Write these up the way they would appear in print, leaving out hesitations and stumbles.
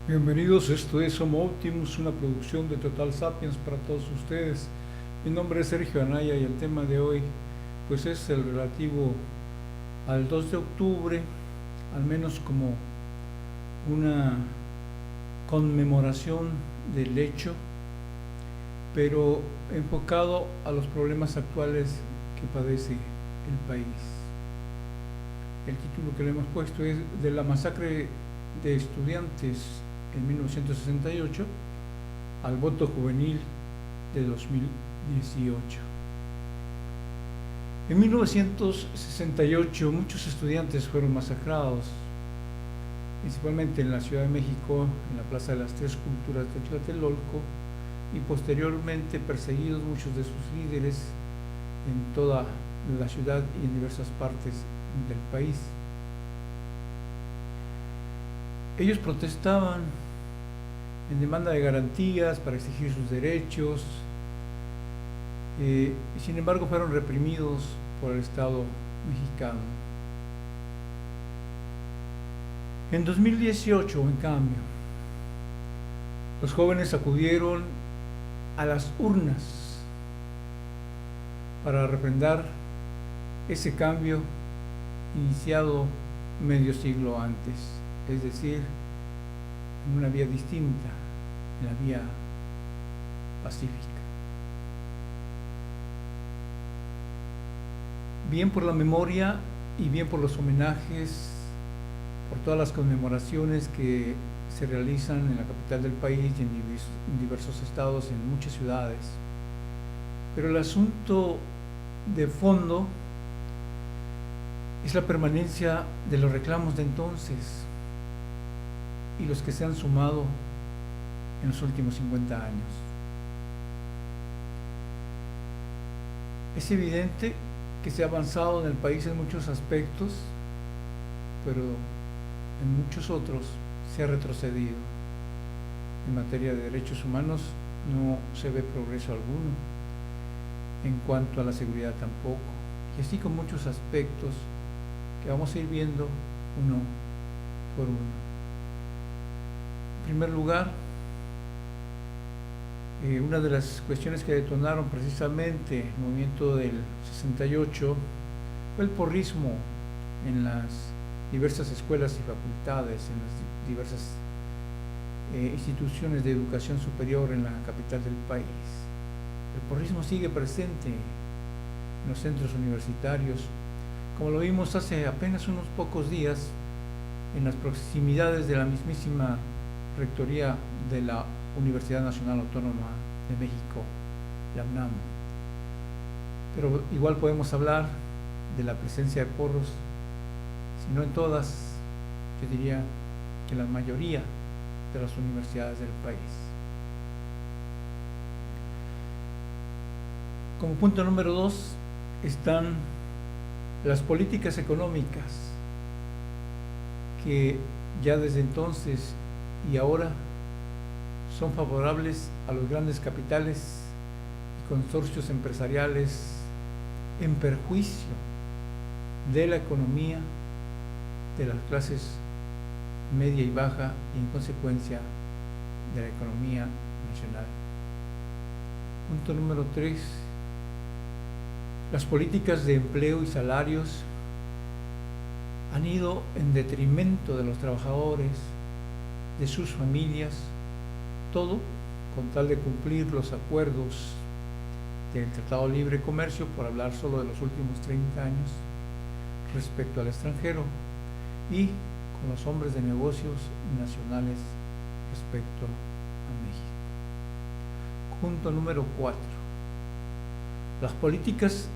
Bienvenidos, esto es Homo Optimus, una producción de Total Sapiens para todos ustedes. Mi nombre es Sergio Anaya y el tema de hoy pues es el relativo al 2 de octubre, al menos como una conmemoración del hecho, pero enfocado a los problemas actuales que padece el país. El título que le hemos puesto es de la masacre de estudiantes en 1968 al voto juvenil de 2018. En 1968 muchos estudiantes fueron masacrados, principalmente en la Ciudad de México, en la Plaza de las Tres Culturas de Tlatelolco, y posteriormente perseguidos muchos de sus líderes en toda la ciudad y en diversas partes del país. Ellos protestaban en demanda de garantías para exigir sus derechos, y sin embargo fueron reprimidos por el Estado mexicano. En 2018, en cambio, los jóvenes acudieron a las urnas para refrendar ese cambio iniciado medio siglo antes, es decir, en una vía distinta, en la vía pacífica. Bien por la memoria y bien por los homenajes, por todas las conmemoraciones que se realizan en la capital del país y en diversos estados, en muchas ciudades. Pero el asunto de fondo es la permanencia de los reclamos de entonces y los que se han sumado en los últimos 50 años. Es evidente que se ha avanzado en el país en muchos aspectos, pero en muchos otros se ha retrocedido. En materia de derechos humanos no se ve progreso alguno, en cuanto a la seguridad tampoco, y así con muchos aspectos que vamos a ir viendo uno por uno. En primer lugar, una de las cuestiones que detonaron precisamente el movimiento del 68 fue el porrismo en las diversas escuelas y facultades, en las diversas instituciones de educación superior en la capital del país. El porrismo sigue presente en los centros universitarios, como lo vimos hace apenas unos pocos días en las proximidades de la mismísima rectoría de la Universidad Nacional Autónoma de México, la UNAM. Pero igual podemos hablar de la presencia de porros, si no en todas, yo diría que la mayoría de las universidades del país. Como punto número 2 están las políticas económicas que ya desde entonces y ahora son favorables a los grandes capitales y consorcios empresariales en perjuicio de la economía de las clases media y baja y en consecuencia de la economía nacional. Punto número 3. Las políticas de empleo y salarios han ido en detrimento de los trabajadores, de sus familias, todo con tal de cumplir los acuerdos del Tratado de Libre Comercio, por hablar solo de los últimos 30 años, respecto al extranjero, y con los hombres de negocios nacionales respecto a México. Punto número 4. Las políticas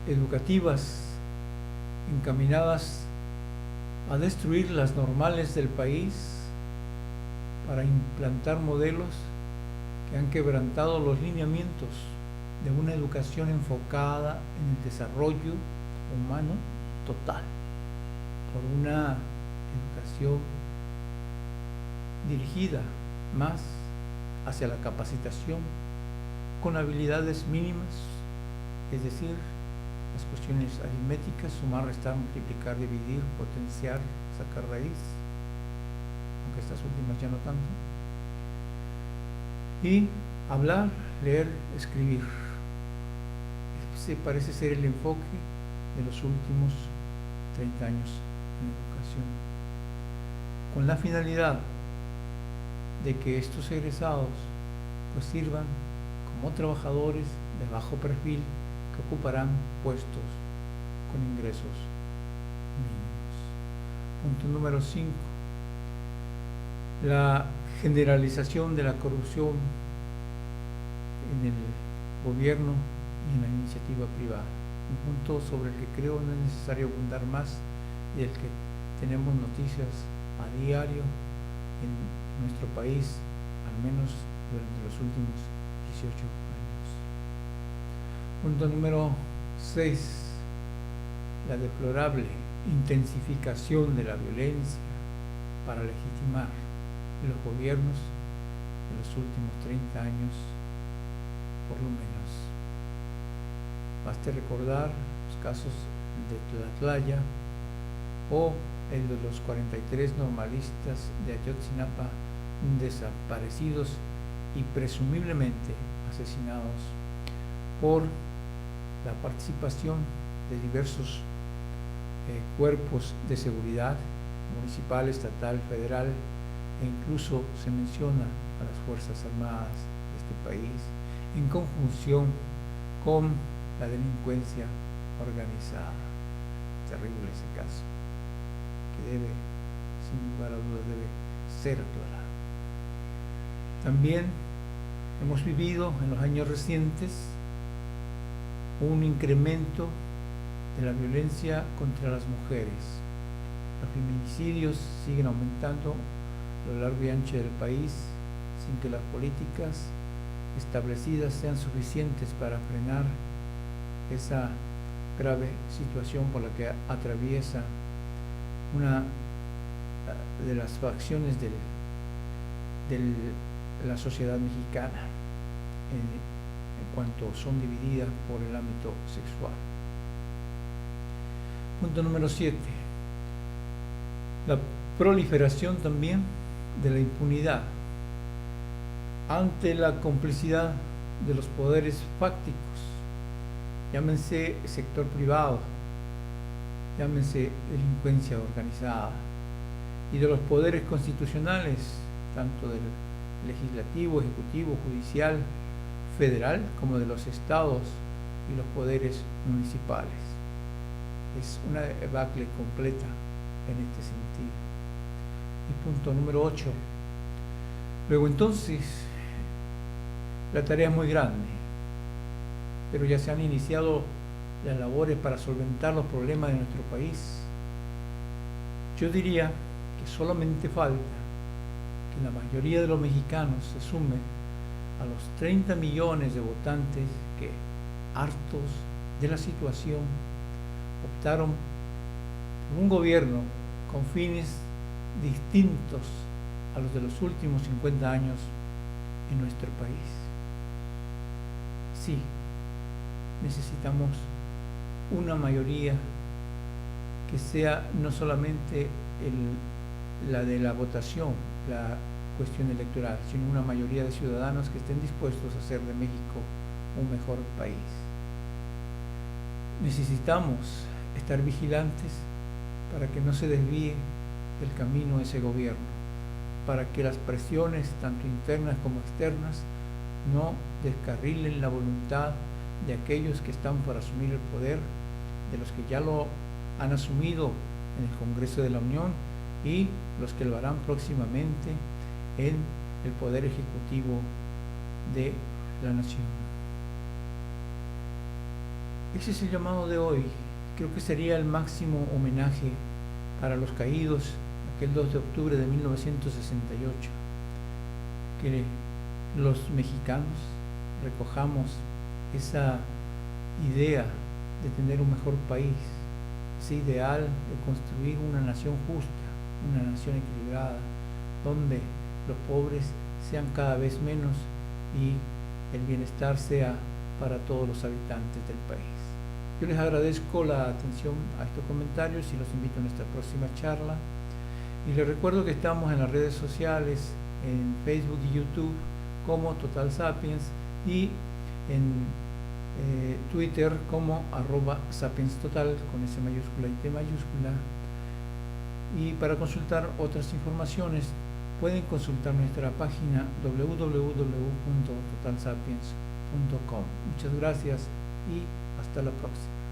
educativas encaminadas a destruir las normales del país para implantar modelos que han quebrantado los lineamientos de una educación enfocada en el desarrollo humano total, por una educación dirigida más hacia la capacitación con habilidades mínimas, es decir, las cuestiones aritméticas, sumar, restar, multiplicar, dividir, potenciar, sacar raíz, aunque estas últimas ya no tanto. Y hablar, leer, escribir. Ese parece ser el enfoque de los últimos 30 años en la educación, con la finalidad de que estos egresados pues sirvan como trabajadores de bajo perfil que ocuparán puestos con ingresos mínimos. Punto número 5. La generalización de la corrupción en el gobierno y en la iniciativa privada. Un punto sobre el que creo no es necesario abundar más y del que tenemos noticias a diario en nuestro país, al menos durante los últimos 18 años. Punto número 6. La deplorable intensificación de la violencia para legitimar los gobiernos de los últimos 30 años, por lo menos. Baste recordar los casos de Tlatlaya o el de los 43 normalistas de Ayotzinapa desaparecidos y presumiblemente asesinados por la participación de diversos cuerpos de seguridad municipal, estatal, federal, e incluso se menciona a las Fuerzas Armadas de este país en conjunción con la delincuencia organizada. Terrible ese caso, que debe, sin lugar a dudas, debe ser aclarado. También hemos vivido en los años recientes un incremento de la violencia contra las mujeres. Los feminicidios siguen aumentando a lo largo y ancho del país sin que las políticas establecidas sean suficientes para frenar esa grave situación por la que atraviesa una de las facciones de la sociedad mexicana en cuanto son divididas por el ámbito sexual. Punto número 7. La proliferación también de la impunidad ante la complicidad de los poderes fácticos, llámense sector privado, llámense delincuencia organizada, y de los poderes constitucionales, tanto del legislativo, ejecutivo, judicial, federal, como de los estados y los poderes municipales. Es una debacle completa en este sentido. Y punto número 8. Luego entonces, la tarea es muy grande, pero ya se han iniciado las labores para solventar los problemas de nuestro país. Yo diría que solamente falta que la mayoría de los mexicanos se sumen a los 30 millones de votantes que, hartos de la situación, optaron por un gobierno con fines distintos a los de los últimos 50 años en nuestro país. Sí, necesitamos una mayoría que sea no solamente la de la votación, la cuestión electoral, sino una mayoría de ciudadanos que estén dispuestos a hacer de México un mejor país. Necesitamos estar vigilantes para que no se desvíe del camino ese gobierno, para que las presiones, tanto internas como externas, no descarrilen la voluntad de aquellos que están por asumir el poder, de los que ya lo han asumido en el Congreso de la Unión y los que lo harán próximamente en el Poder Ejecutivo de la Nación. Ese es el llamado de hoy. Creo que sería el máximo homenaje para los caídos aquel 2 de octubre de 1968, que los mexicanos recojamos esa idea de tener un mejor país, ese ideal de construir una nación justa, una nación equilibrada, donde los pobres sean cada vez menos y el bienestar sea para todos los habitantes del país. Yo les agradezco la atención a estos comentarios y los invito a nuestra próxima charla Y les recuerdo que estamos en las redes sociales, en Facebook y YouTube como Total Sapiens, y en Twitter como @sapienstotal con S mayúscula y T mayúscula. Y para consultar otras informaciones pueden consultar nuestra página www.totalsapiens.com. Muchas gracias y hasta la próxima.